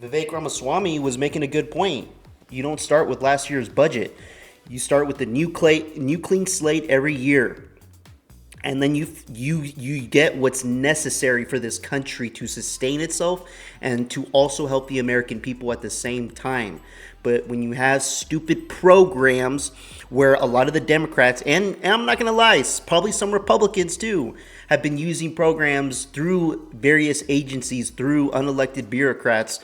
Vivek Ramaswamy was making a good point. You don't start with last year's budget. You start with the new clean slate every year. And then you get what's necessary for this country to sustain itself and to also help the American people at the same time. But when you have stupid programs where a lot of the Democrats, and I'm not going to lie, probably some Republicans too, have been using programs through various agencies, through unelected bureaucrats,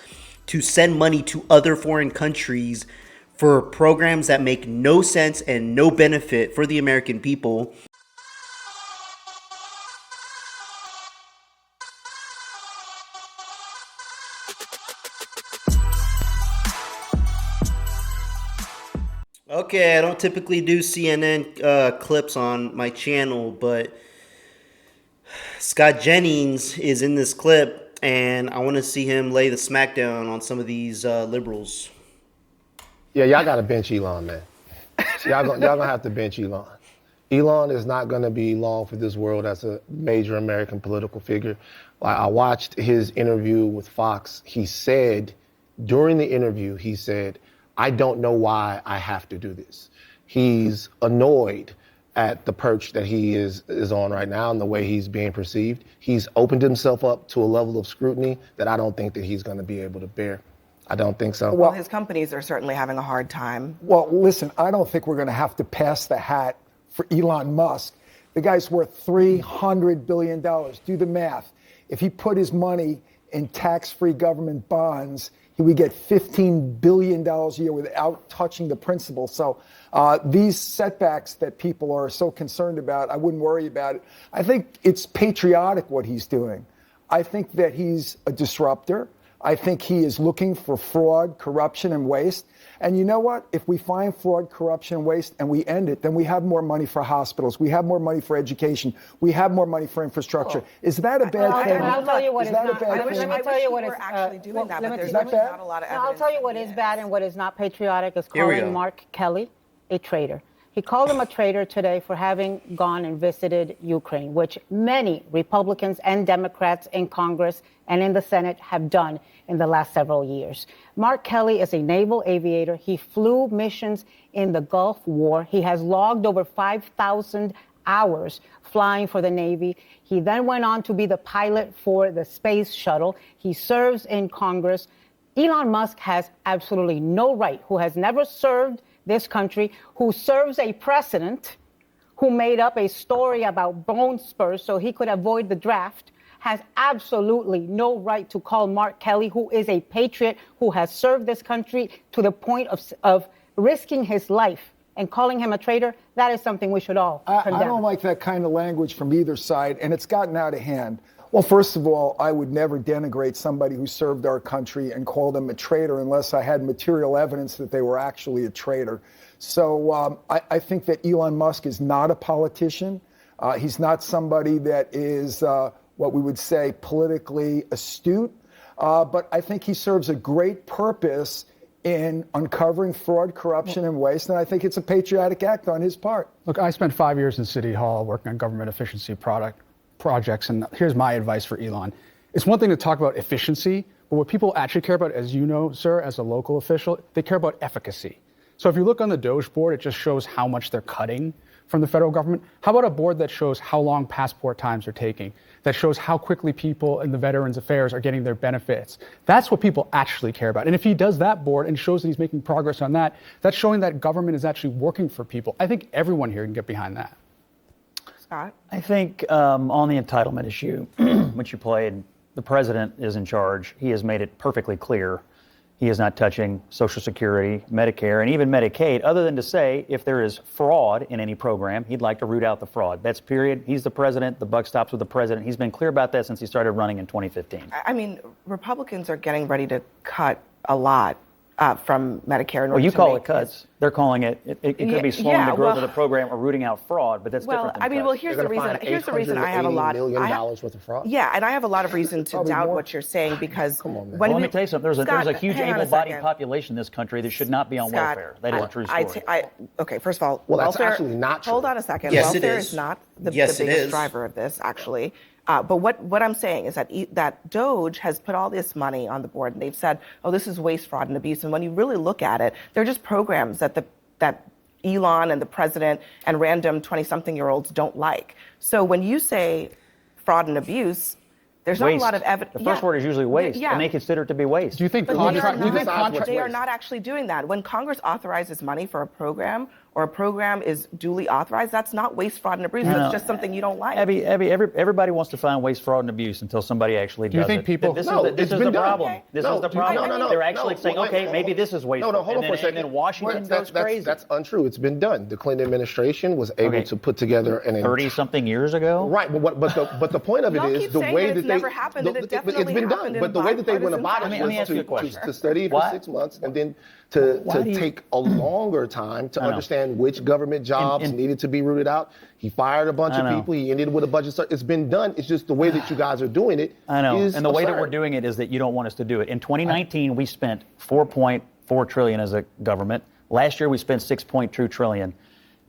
to send money to other foreign countries for programs that make no sense and no benefit for the American people. Okay, I don't typically do CNN clips on my channel, but Scott Jennings is in this clip, and I want to see him lay the smackdown on some of these liberals. Yeah, y'all got to bench Elon, man. Y'all gonna have to bench Elon. Elon is not going to be long for this world as a major American political figure. I watched his interview with Fox. He said, during the interview, I don't know why I have to do this. He's annoyed at the perch that he is on right now and the way he's being perceived. He's opened himself up to a level of scrutiny that I don't think that he's going to be able to bear. I don't think so. Well, his companies are certainly having a hard time. Well, listen, I don't think we're going to have to pass the hat for Elon Musk. The guy's worth $300 billion. Do the math. If he put his money in tax-free government bonds, he would get $15 billion a year without touching the principal. So these setbacks that people are so concerned about, I wouldn't worry about it. I think it's patriotic what he's doing. I think that he's a disruptor. I think he is looking for fraud, corruption, and waste. And you know what? If we find fraud, corruption, and waste, and we end it, then we have more money for hospitals. We have more money for education. We have more money for infrastructure. Is that a bad thing? I'll tell you what is not. Let me tell you what is actually doing that, but there's not not a lot of evidence. I'll tell you what is bad and what is not patriotic is calling Mark Kelly a traitor. He called him a traitor today for having gone and visited Ukraine, which many Republicans and Democrats in Congress and in the Senate have done in the last several years. Mark Kelly is a naval aviator. He flew missions in the Gulf War. He has logged over 5,000 hours flying for the Navy. He then went on to be the pilot for the space shuttle. He serves in Congress. Elon Musk has absolutely no right, who has never served this country, who serves a president who made up a story about bone spurs so he could avoid the draft, has absolutely no right to call Mark Kelly, who is a patriot, who has served this country to the point of risking his life, and calling him a traitor. That is something we should all condemn. I don't like that kind of language from either side, and it's gotten out of hand. Well, first of all, I would never denigrate somebody who served our country and call them a traitor unless I had material evidence that they were actually a traitor. So I think that Elon Musk is not a politician. He's not somebody that is what we would say politically astute. But I think he serves a great purpose in uncovering fraud, corruption, and waste. And I think it's a patriotic act on his part. Look, I spent 5 years in City Hall working on government efficiency projects, and here's my advice for Elon. It's one thing to talk about efficiency, but what people actually care about, as you know, sir, as a local official, they care about efficacy. So if you look on the Doge board, it just shows how much they're cutting from the federal government. How about a board that shows how long passport times are taking, that shows how quickly people in the Veterans Affairs are getting their benefits? That's what people actually care about. And if he does that board and shows that he's making progress on that, that's showing that government is actually working for people. I think everyone here can get behind that. Scott? I think on the entitlement issue, which you played, the president is in charge. He has made it perfectly clear he is not touching Social Security, Medicare, and even Medicaid, other than to say if there is fraud in any program, he'd like to root out the fraud. That's period. He's the president. The buck stops with the president. He's been clear about that since he started running in 2015. I mean, Republicans are getting ready to cut a lot from Medicare. Well, you call it cuts. They're calling it could be slowing the growth of the program or rooting out fraud, but that's different than I mean, cuts. well, here's the reason I have a lot. $800 million worth of fraud? Yeah, and I have a lot of reason to doubt what you're saying because Come on, man. when Well, let me tell you something. There's a huge hang on a able-bodied second. population in this country that should not be on Scott, welfare. That is a true story. Okay, first of all, Well, that's welfare, actually not true. Hold on a second. Yes, it welfare is. not the Yes, it biggest is. driver of this, actually. But what I'm saying is that Doge has put all this money on the board, and they've said, oh, this is waste, fraud, and abuse. And when you really look at it, they're just programs that that Elon and the president and random 20-something-year-olds don't like. So when you say fraud and abuse, there's not a lot of evidence. The first word is usually waste, and they consider it to be waste. Do you think But contract? they are not actually doing that. When Congress authorizes money for a program, or a program is duly authorized, that's not waste, fraud, and abuse. It's just something you don't like. Abby, everybody wants to find waste, fraud, and abuse until somebody actually does it. Do you think people? This is the problem. Okay. This is the problem. They're actually saying, okay, maybe this is wasteful. No, hold on for a second. And then Washington goes crazy. That's untrue. It's been done. The Clinton administration was able to put together an 30-something years ago. Right, but the point of it is the way that it's never happened, and it it's definitely been done. happened But the way that they went about it was to study for 6 months and then to take a longer time to understand which government jobs needed to be rooted out. He fired a bunch of people. He ended with a budget. It's been done. It's just the way that you guys are doing it. I know. Is and the way that absurd. we're doing it is that you don't want us to do it. In 2019, we spent $4.4 trillion as a government. Last year, we spent $6.2 trillion.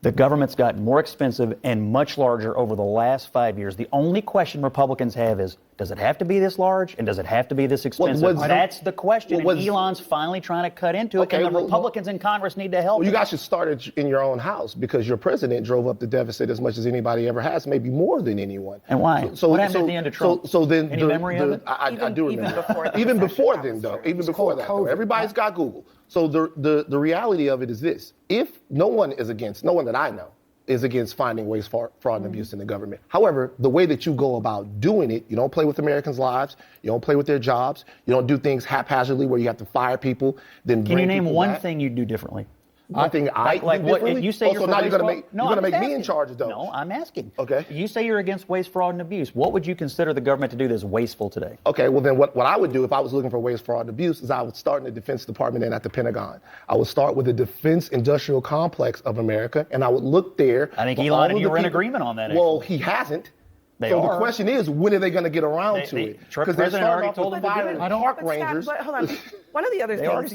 The government's gotten more expensive and much larger over the last 5 years. The only question Republicans have is, does it have to be this large and does it have to be this expensive? That's the question. And Elon's finally trying to cut into it, and the Republicans in Congress need to help. Well, you guys should start it in your own house because your president drove up the deficit as much as anybody ever has, maybe more than anyone. And why? So what happened at the end of Trump? So then, any memory of it? I do remember. Even before then, though. Even before that, though. Everybody's got Google. So the reality of it is this: if no one that I know is against finding waste, fraud, and abuse in the government. However, the way that you go about doing it, you don't play with Americans' lives, you don't play with their jobs, you don't do things haphazardly where you have to fire people, then Can you name one thing you do differently? One thing I like do differently? You say you're now for you're waste, going to make me in charge of those. No, I'm asking. Okay. You say you're against waste, fraud, and abuse. What would you consider the government to do that's wasteful today? Okay, well then what I would do if I was looking for waste, fraud, and abuse is I would start in the Defense Department and at the Pentagon. I would start with the defense industrial complex of America, and I would look there. I think Elon and you were in agreement on that. Well, he hasn't. They so are. the question is, when are they going to get around to it? Because the president already told them to do it. Park rangers. But hold on. One of the other things,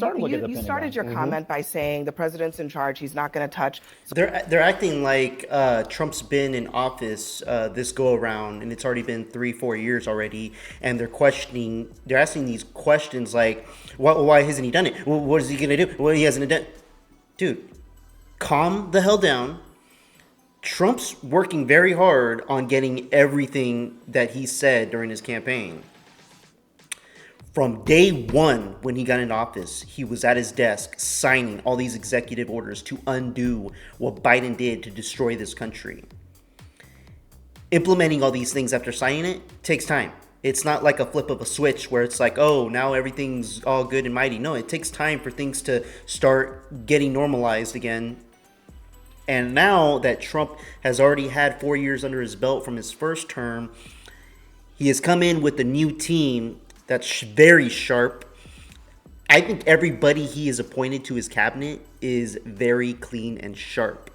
you started your Mm-hmm. comment by saying the president's in charge, he's not going to touch. They're acting like Trump's been in office this go around, and it's already been 3-4 years already, and they're asking these questions like, why hasn't he done it? What is he going to do? Well, he hasn't done. Dude, calm the hell down. Trump's working very hard on getting everything that he said during his campaign. From day one, when he got into office, he was at his desk signing all these executive orders to undo what Biden did to destroy this country. Implementing all these things after signing it takes time. It's not like a flip of a switch where it's like, oh, now everything's all good and mighty. No, it takes time for things to start getting normalized again. And now that Trump has already had 4 years under his belt from his first term, he has come in with a new team that's very sharp. I think everybody he has appointed to his cabinet is very clean and sharp.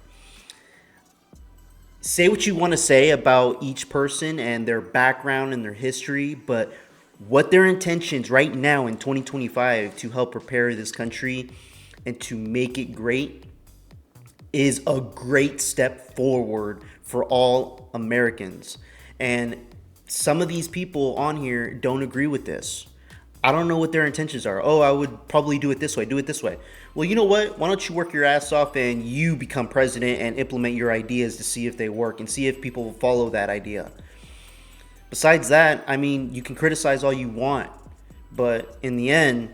Say what you want to say about each person and their background and their history, but what their intentions right now in 2025 to help prepare this country and to make it great is a great step forward for all Americans. And some of these people on here don't agree with this. I don't know what their intentions are. Oh, I would probably do it this way. Well, you know what? Why don't you work your ass off and you become president and implement your ideas to see if they work and see if people will follow that idea. Besides that, I mean, you can criticize all you want, but in the end,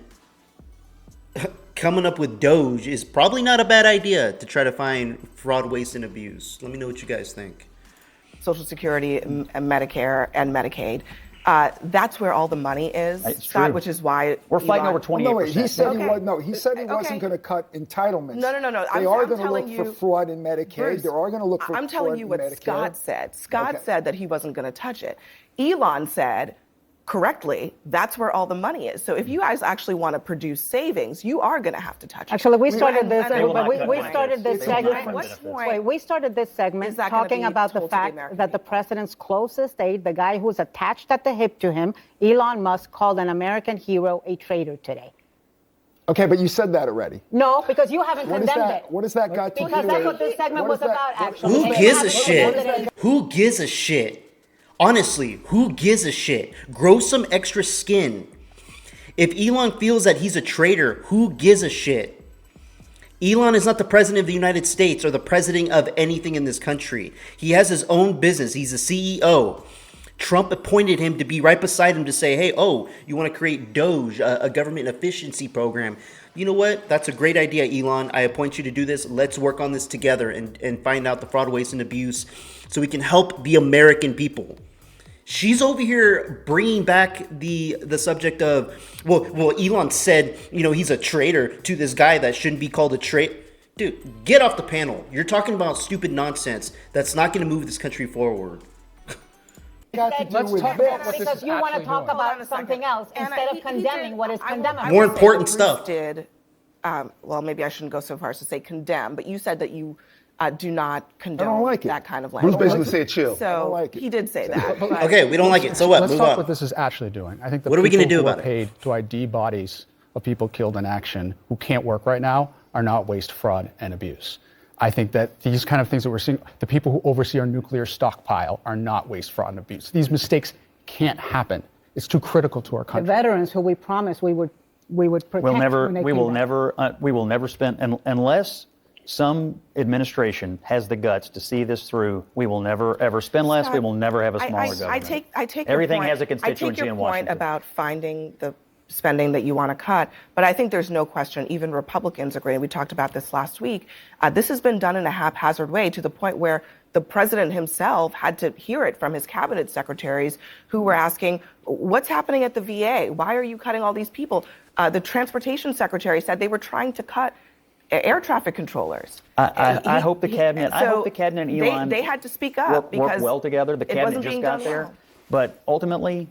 coming up with Doge is probably not a bad idea to try to find fraud, waste, and abuse. Let me know what you guys think. Social Security, and Medicare, and Medicaid. That's where all the money is, Scott, which is why we're fighting over 28%. No, wait, he said he said he wasn't going to cut entitlements. No. They are going to look for fraud in Medicaid. Bruce, they are going to look for fraud in Medicare. I'm telling you what Scott said. Scott said that he wasn't going to touch it. Elon said, correctly, that's where all the money is. So if you guys actually want to produce savings, you are going to have to touch it. Actually, we started this segment talking about the fact that the president's closest aide, the guy who's attached at the hip to him, Elon Musk, called an American hero a traitor today. Okay, but you said that already. No, because you haven't condemned it. What does that got to do with it? Because that's what this segment was about, actually. Who gives a shit? Who gives a shit? Honestly, who gives a shit? Grow some extra skin. If Elon feels that he's a traitor, who gives a shit? Elon is not the president of the United States or the president of anything in this country. He has his own business. He's a CEO. Trump appointed him to be right beside him to say, hey, oh, you want to create Doge, a government efficiency program. You know what? That's a great idea, Elon. I appoint you to do this. Let's work on this together and find out the fraud, waste, and abuse so we can help the American people. She's over here bringing back the subject of, well, Elon said, he's a traitor to this guy that shouldn't be called a traitor. Dude, get off the panel. You're talking about stupid nonsense that's not going to move this country forward. Let's talk about what because you want to talk about something else instead of condemning what is condemnable. More important stuff. Well, maybe I shouldn't go so far as to say condemn, but you said that you do not condone that kind of language. Bruce basically said chill. So he did say that. Okay, we don't like it. So what? Let's Move talk on. what this is actually doing. I think the what are we going to do people about who are paid to ID bodies of people killed in action who can't work right now are not waste, fraud, and abuse. I think that these kind of things that we're seeing, the people who oversee our nuclear stockpile are not waste, fraud, and abuse. These mistakes can't happen. It's too critical to our country. The veterans who we promised we would protect. We will never spend unless some administration has the guts to see this through. We will never ever spend less. We will never have a smaller government. I take everything your point. has a constituency I take your in point Washington about finding the spending that you want to cut, but I think there's no question, even Republicans agree, and we talked about this last week, this has been done in a haphazard way to the point where the president himself had to hear it from his cabinet secretaries who were asking, what's happening at the VA? Why are you cutting all these people? The transportation secretary said they were trying to cut air traffic controllers. I hope the cabinet and Elon they had to speak up work well together. The cabinet just got there. But ultimately,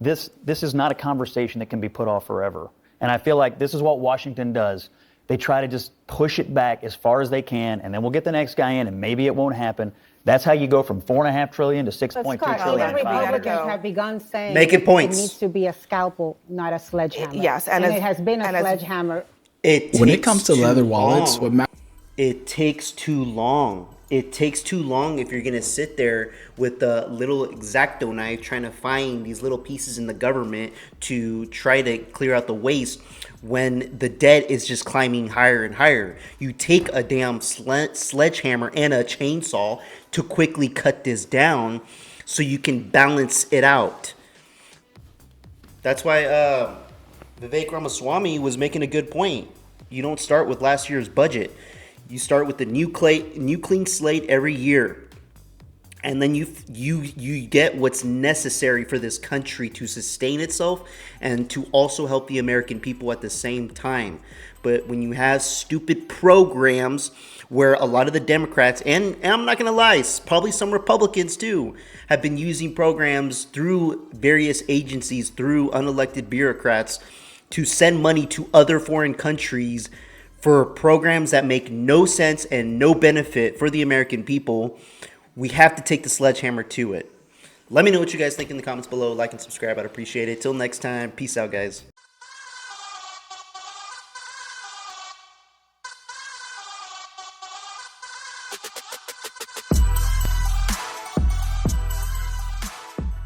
this is not a conversation that can be put off forever. And I feel like this is what Washington does. They try to just push it back as far as they can, and then we'll get the next guy in, and maybe it won't happen. That's how you go from $4.5 trillion to $6.2 trillion. Even Republicans have begun saying making points. It needs to be a scalpel, not a sledgehammer. Yes, and it has been a sledgehammer. When it comes to leather wallets, it takes too long. It takes too long if you're going to sit there with a little X-Acto knife trying to find these little pieces in the government to try to clear out the waste when the debt is just climbing higher and higher. You take a damn sledgehammer and a chainsaw to quickly cut this down so you can balance it out. That's why Vivek Ramaswamy was making a good point. You don't start with last year's budget. You start with the new clean slate every year. And then you get what's necessary for this country to sustain itself and to also help the American people at the same time. But when you have stupid programs where a lot of the Democrats, and I'm not going to lie, probably some Republicans too, have been using programs through various agencies, through unelected bureaucrats, to send money to other foreign countries for programs that make no sense and no benefit for the American people, we have to take the sledgehammer to it. Let me know what you guys think in the comments below. Like and subscribe. I'd appreciate it. Till next time. Peace out, guys.